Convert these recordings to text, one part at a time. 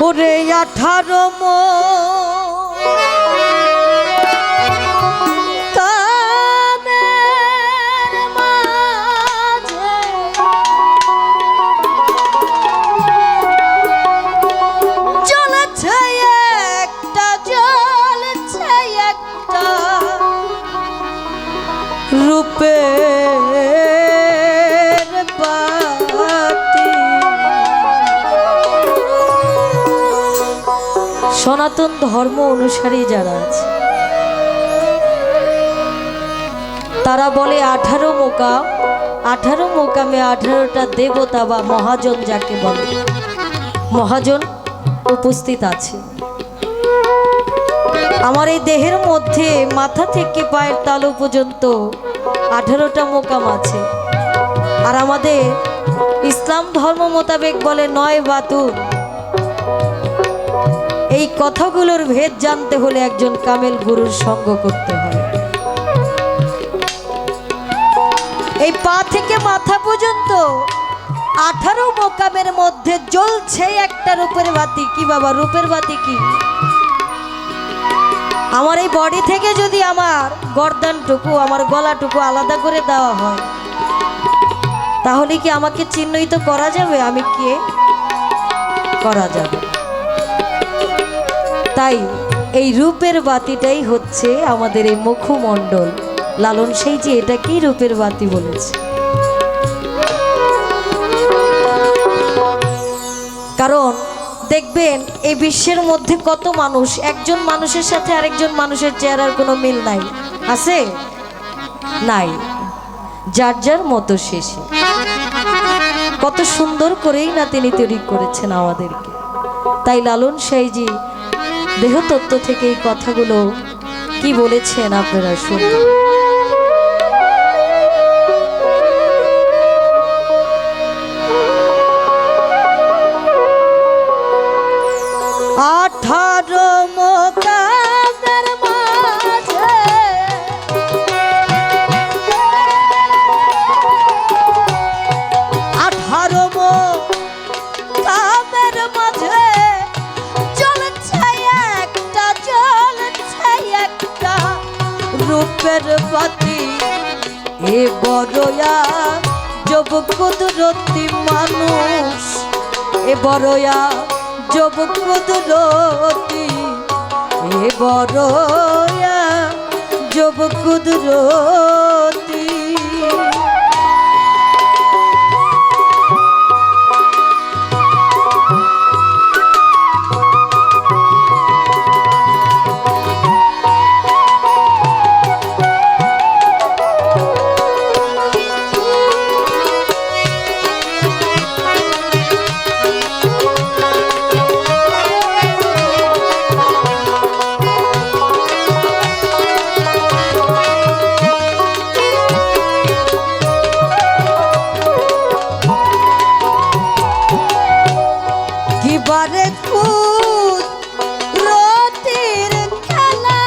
ওরে 18 কামের মাঝে জ্বলছে একটা রূপের বাতি। সনাতন ধর্ম অনুসারী যারা আছে তারা বলে 18 মোকাম, 18 মোকামে 18টা দেবতা বা মহাজন যাকে বলে, মহাজন উপস্থিত আছে। আমার এই দেহের মধ্যে মাথা থেকে পায়ের তালু পর্যন্ত 18টা মোকাম আছে। আর আমাদের ইসলাম ধর্ম মোতাবেক বলে 9 বাতুন। এই কথাগুলোর ভেদ জানতে হলে একজন কামেল গুরুর সঙ্গ করতে হয়। এই পা থেকে মাথা পর্যন্ত 18 মোকামের মধ্যে জ্বলছে একটা রূপের বাতি। কি বাবা, রূপের বাতি কি? আমার এই বডি থেকে যদি আমার গর্দানটুকু, আমার গলাটুকু আলাদা করে দেওয়া হয় তাহলে কি আমাকে চিহ্নিত করা যাবে আমি কে? করা যাবে। তাই এই রূপের বাতিটাই হচ্ছে আমাদের এই মুখমণ্ডল। লালন সেই যে এটাকেই রূপের বাতি বলেছে। কারণ দেখবেন এই বিশ্বের মধ্যে কত মানুষ, একজন মানুষের সাথে আরেকজন মানুষের চেহারার কোনো মিল নাই। আছে? নাই। যার যার মতো শেষে। কত সুন্দর করেই না তিনি তৈরি করেছেন আমাদেরকে। তাই লালন সাইজি দেহতত্ত্ব থেকে এই কথাগুলো কি বলেছেন আপনারা শুনুন। রূপের বাতি এ বড়য়া জব কুদরতি মানুষ, এ বড়য়া জব কুদরতি, এ বড়য়া জব কুদরতি। বারে কুদরতের খেলা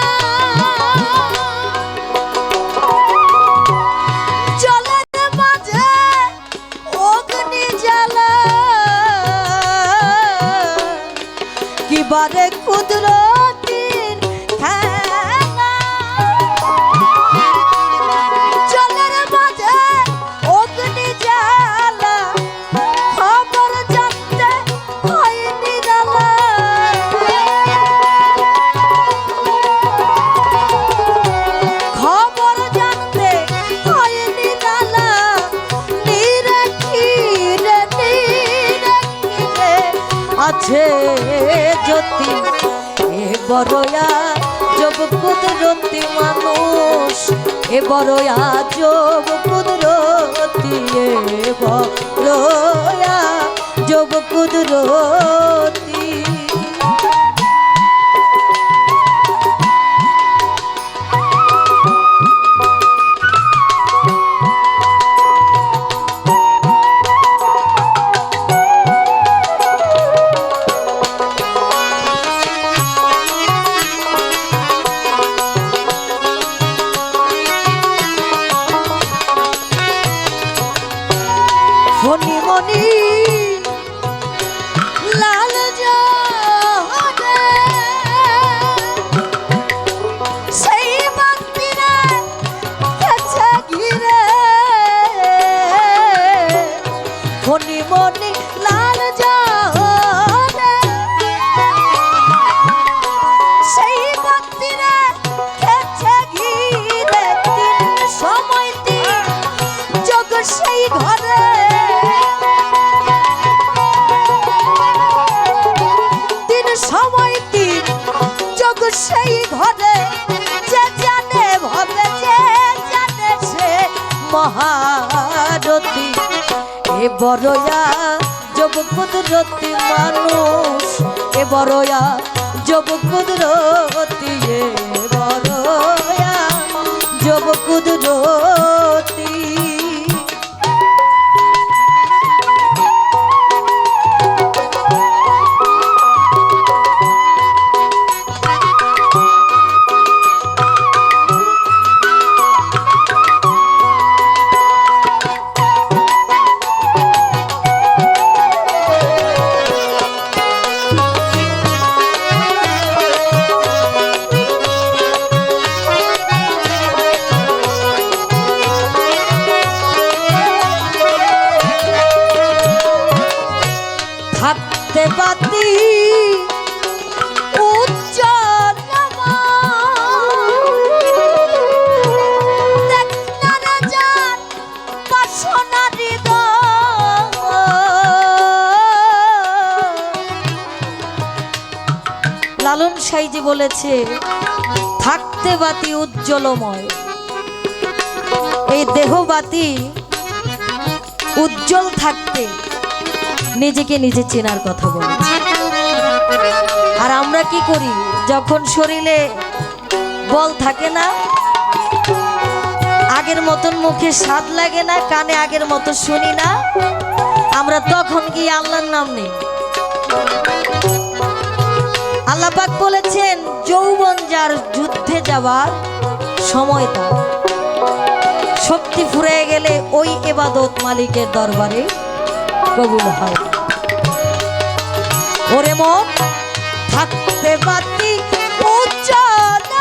জলের মাঝে অগ্নি জ্বালা। কি বারে কুদরতের খেলা জলের মাঝে অগ্নি জ্বালা। খবর জানতে আছে জ্যোতি এ বড়য়া জব কুদরতি মানুষ, এ বড়য়া জব কুদরতি, এ বড়য়া জব কুদরতি। মনি মনি লাল মহারতি এ বড়য়া জব কুদরতি মানুষ এ বড়য়া জব কুদরতি এ বড়য়া জব কুদরতি থাকতে বাতি উজ্জ্বল দেখনারা যান বাসনা লালন সাইজি বলেছে থাকতে বাতি উজ্জ্বলময় এই দেহ বাতি উজ্জ্বল থাকতে নিজেকে নিজে চেনার কথা বলেছে। আর আমরা কি করি যখন শরীরে বল থাকে না, আগের মতন মুখে স্বাদ লাগে না, কানে আগের মতো শুনি না, আমরা তখন কি আল্লাহর নাম নেই। আল্লাহ পাক বলেছেন যৌবন যার যুদ্ধে যাওয়ার সময় তার শক্তি ফুরিয়ে গেলে ওই ইবাদত মালিকের দরবারে কবুল হয়। ওরে মন থাকতে বাতি উজ্জ্বল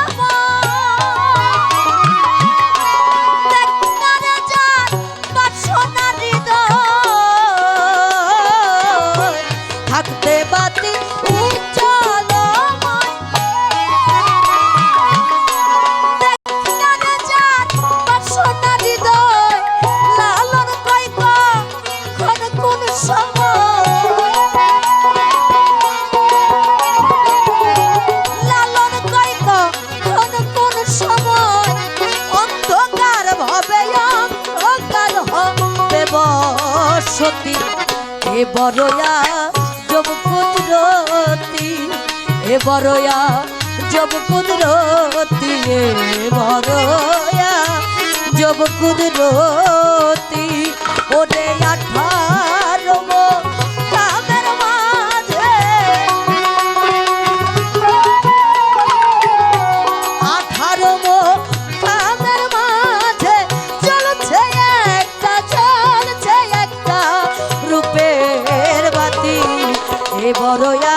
দেখনারা যান বাসনা হৃদয় থাকতে বাতি উজ্জ্বল দেখনারা যান বাসনা হৃদয় লালন কই কোন কোন সময় লালন কই কোন কোন সময় অন্ধকার ভাবে অন্ধকার হবে বসতি এ বড়য়া জব কুদরতি এ বড়য়া জব কুদরতি এ বড়য়া জব কুদরতি ওরে 18 কামের মাঝে 18 কামের মাঝে চলছে একটা রূপের বাতি এ বড়য়া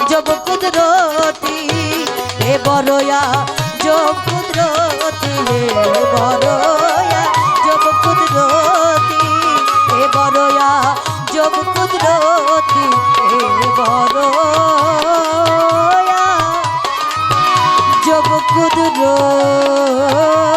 জব কুদরতি এ বড়য়া জব কুদরতি এ বড়য়া জব কুদরতি এ বড়য়া জব কুদরতি এ বড়য়া জব কুদরতি।